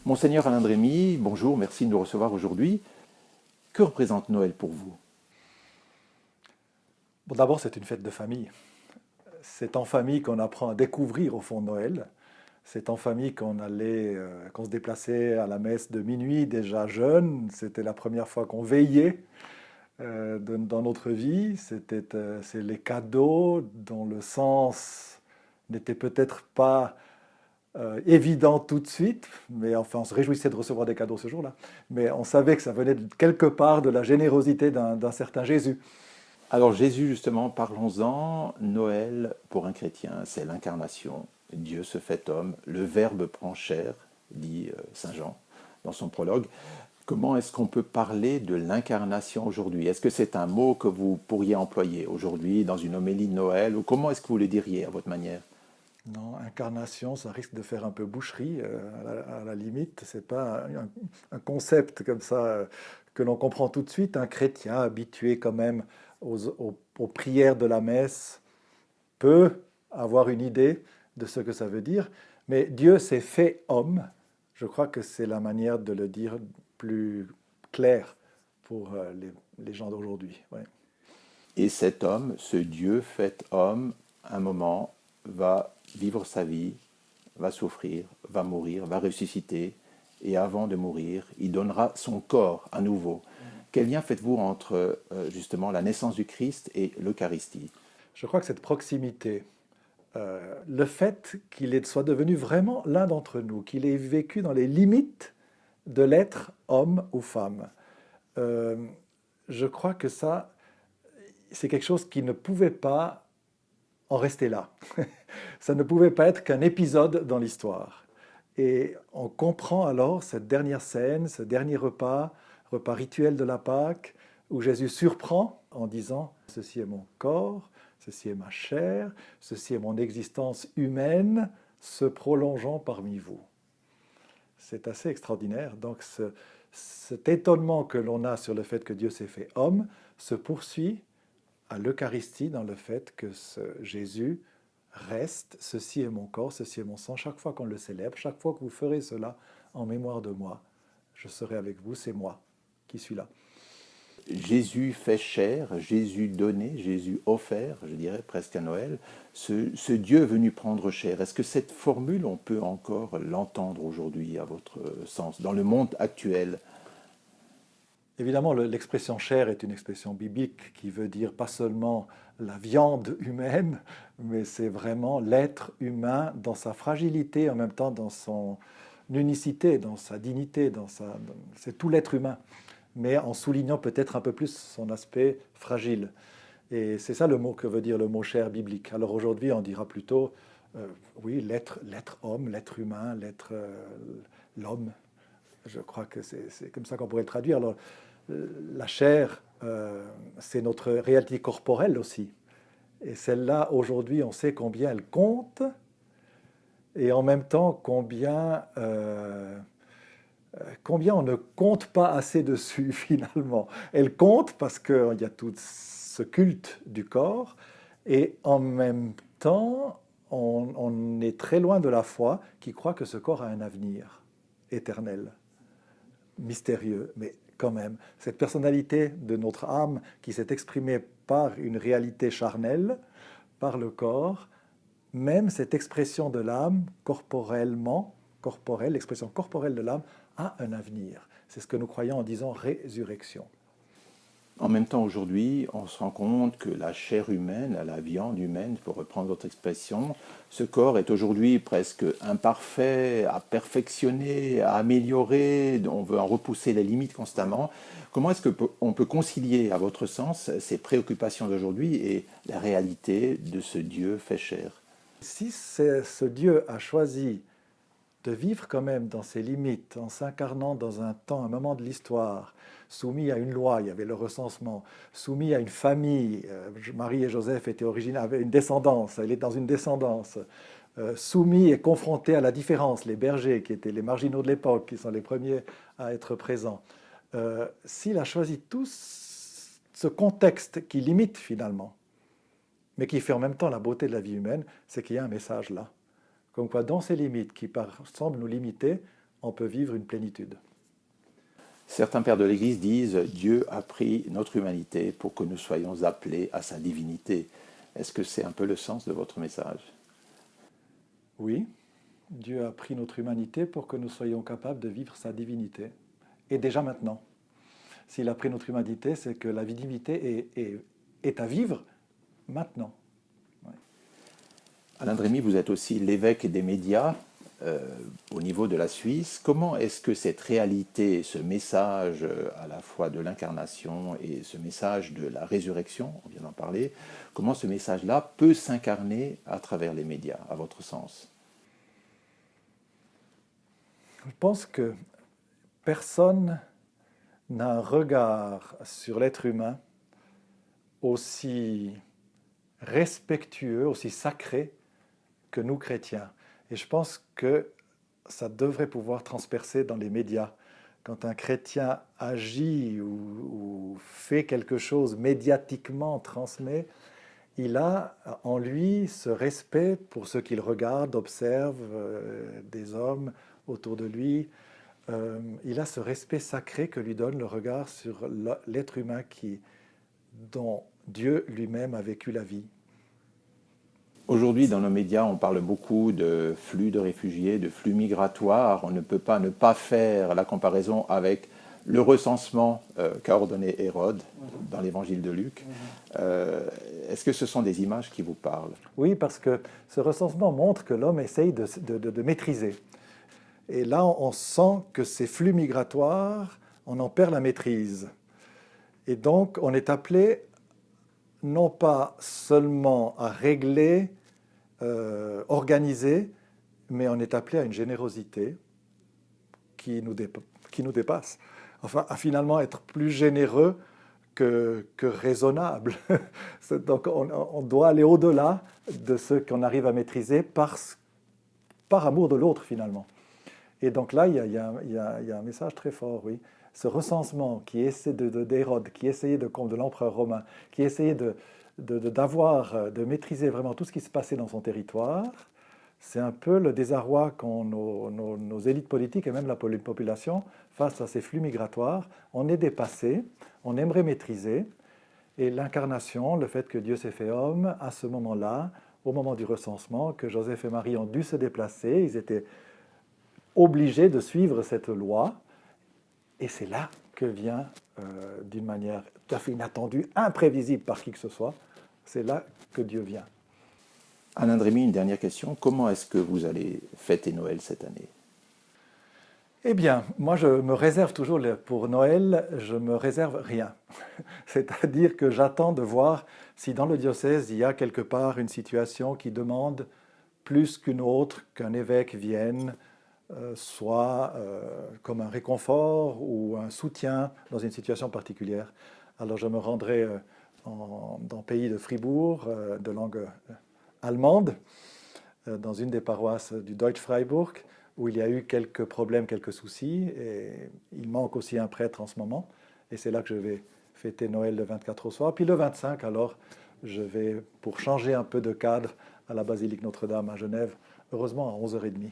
Monseigneur Alain Drémy, bonjour, merci de nous recevoir aujourd'hui. Que représente Noël pour vous? Bon, d'abord, c'est une fête de famille. C'est en famille qu'on apprend à découvrir au fond Noël. C'est en famille qu'on se déplaçait à la messe de minuit déjà jeune. C'était la première fois qu'on veillait dans notre vie. C'est les cadeaux dont le sens n'était peut-être pas évident tout de suite, mais enfin on se réjouissait de recevoir des cadeaux ce jour-là. Mais on savait que ça venait de quelque part de la générosité d'un certain Jésus. Alors Jésus, justement, parlons-en. Noël, pour un chrétien, c'est l'incarnation. Dieu se fait homme, le Verbe prend chair, dit Saint Jean dans son prologue. Comment est-ce qu'on peut parler de l'incarnation aujourd'hui? Est-ce que c'est un mot que vous pourriez employer aujourd'hui dans une homélie de Noël, ou comment est-ce que vous le diriez à votre manière? Non, incarnation, ça risque de faire un peu boucherie à la limite. C'est pas un concept comme ça que l'on comprend tout de suite. Un chrétien habitué quand même aux prières de la messe peut avoir une idée de ce que ça veut dire. Mais Dieu s'est fait homme. Je crois que c'est la manière de le dire plus claire pour les gens d'aujourd'hui. Ouais. Et cet homme, ce Dieu fait homme, un moment, va vivre sa vie, va souffrir, va mourir, va ressusciter, et avant de mourir, il donnera son corps à nouveau. Quel lien faites-vous entre justement la naissance du Christ et l'Eucharistie? Je crois que cette proximité, le fait soit devenu vraiment l'un d'entre nous, qu'il ait vécu dans les limites de l'être homme ou femme, euh, je crois que ça, c'est quelque chose qui ne pouvait pas en rester là. Ça ne pouvait pas être qu'un épisode dans l'histoire. Et on comprend alors cette dernière scène, ce dernier repas rituel de la Pâque, où Jésus surprend en disant « Ceci est mon corps, ceci est ma chair, ceci est mon existence humaine, se prolongeant parmi vous. » C'est assez extraordinaire. Donc cet étonnement que l'on a sur le fait que Dieu s'est fait homme se poursuit à l'Eucharistie dans le fait que Jésus reste, ceci est mon corps, ceci est mon sang, chaque fois qu'on le célèbre, chaque fois que vous ferez cela en mémoire de moi, je serai avec vous, c'est moi qui suis là. Jésus fait chair, Jésus donné, Jésus offert, je dirais presque à Noël, ce Dieu venu prendre chair. Est-ce que cette formule, on peut encore l'entendre aujourd'hui à votre sens, dans le monde actuel? Évidemment, l'expression chair est une expression biblique qui veut dire pas seulement la viande humaine, mais c'est vraiment l'être humain dans sa fragilité, en même temps dans son unicité, dans sa dignité, c'est tout l'être humain, mais en soulignant peut-être un peu plus son aspect fragile. Et c'est ça le mot que veut dire le mot chair biblique. Alors aujourd'hui, on dira plutôt, oui, l'être homme, l'être humain, l'homme. Je crois que c'est comme ça qu'on pourrait le traduire. Alors, la chair, c'est notre réalité corporelle aussi. Et celle-là, aujourd'hui, on sait combien elle compte et en même temps combien on ne compte pas assez dessus finalement. Elle compte parce qu'il y a tout ce culte du corps et en même temps, on est très loin de la foi qui croit que ce corps a un avenir éternel, mystérieux, mais quand même, cette personnalité de notre âme qui s'est exprimée par une réalité charnelle, par le corps, même cette expression de l'âme corporelle, l'expression corporelle de l'âme a un avenir. C'est ce que nous croyons en disant résurrection. En même temps, aujourd'hui, on se rend compte que la chair humaine, la viande humaine, pour reprendre votre expression, ce corps est aujourd'hui presque imparfait, à perfectionner, à améliorer, on veut en repousser les limites constamment. Comment est-ce qu'on peut concilier, à votre sens, ces préoccupations d'aujourd'hui et la réalité de ce Dieu fait chair? Si ce Dieu a choisi de vivre quand même dans ses limites, en s'incarnant dans un temps, un moment de l'histoire, soumis à une loi, il y avait le recensement, soumis à une famille, Marie et Joseph avaient une descendance, elle est dans une descendance, soumis et confronté à la différence, les bergers qui étaient les marginaux de l'époque, qui sont les premiers à être présents. S'il a choisi tout ce contexte qui limite finalement, mais qui fait en même temps la beauté de la vie humaine, c'est qu'il y a un message là. Comme quoi, dans ces limites qui semblent nous limiter, on peut vivre une plénitude. Certains pères de l'Église disent « Dieu a pris notre humanité pour que nous soyons appelés à sa divinité ». Est-ce que c'est un peu le sens de votre message? Oui, Dieu a pris notre humanité pour que nous soyons capables de vivre sa divinité. Et déjà maintenant. S'il a pris notre humanité, c'est que la divinité est à vivre maintenant. Ouais. Alain Drémy, vous êtes aussi l'évêque des médias au niveau de la Suisse. Comment est-ce que cette réalité, ce message à la fois de l'incarnation et ce message de la résurrection, on vient d'en parler, comment ce message-là peut s'incarner à travers les médias, à votre sens? Je pense que personne n'a un regard sur l'être humain aussi respectueux, aussi sacré que nous chrétiens. Et je pense que ça devrait pouvoir transpercer dans les médias. Quand un chrétien agit ou fait quelque chose médiatiquement, transmet, il a en lui ce respect pour ceux qu'il regarde, observe, des hommes autour de lui. Il a ce respect sacré que lui donne le regard sur l'être humain dont Dieu lui-même a vécu la vie. Aujourd'hui, dans nos médias, on parle beaucoup de flux de réfugiés, de flux migratoires. On ne peut pas ne pas faire la comparaison avec le recensement qu'a ordonné Hérode dans l'évangile de Luc. Est-ce que ce sont des images qui vous parlent? Oui, parce que ce recensement montre que l'homme essaye de maîtriser. Et là, on sent que ces flux migratoires, on en perd la maîtrise. Et donc, on est appelé non pas seulement à régler, organiser, mais on est appelé à une générosité qui nous dépasse. Enfin, à finalement être plus généreux que raisonnable. Donc, on doit aller au-delà de ce qu'on arrive à maîtriser par amour de l'autre, finalement. Et donc là, il y a un message très fort, oui. Ce recensement d'Hérode, qui essayait de l'empereur romain, qui essayait de maîtriser vraiment tout ce qui se passait dans son territoire, c'est un peu le désarroi qu'ont nos élites politiques et même la population face à ces flux migratoires. On est dépassé, on aimerait maîtriser, et l'incarnation, le fait que Dieu s'est fait homme, à ce moment-là, au moment du recensement, que Joseph et Marie ont dû se déplacer, ils étaient obligés de suivre cette loi, et c'est là que vient, d'une manière tout à fait inattendue, imprévisible par qui que ce soit, c'est là que Dieu vient. Alain Drémy, une dernière question. Comment est-ce que vous allez fêter Noël cette année? Eh bien, moi je me réserve toujours, pour Noël, je me réserve rien. C'est-à-dire que j'attends de voir si dans le diocèse il y a quelque part une situation qui demande plus qu'une autre qu'un évêque vienne, soit comme un réconfort ou un soutien dans une situation particulière. Alors je me rendrai dans le pays de Fribourg, de langue allemande, dans une des paroisses du Deutsch Freiburg, où il y a eu quelques problèmes, quelques soucis, et il manque aussi un prêtre en ce moment, et c'est là que je vais fêter Noël le 24 au soir. Puis le 25, alors, je vais, pour changer un peu de cadre, à la basilique Notre-Dame à Genève, heureusement à 11h30.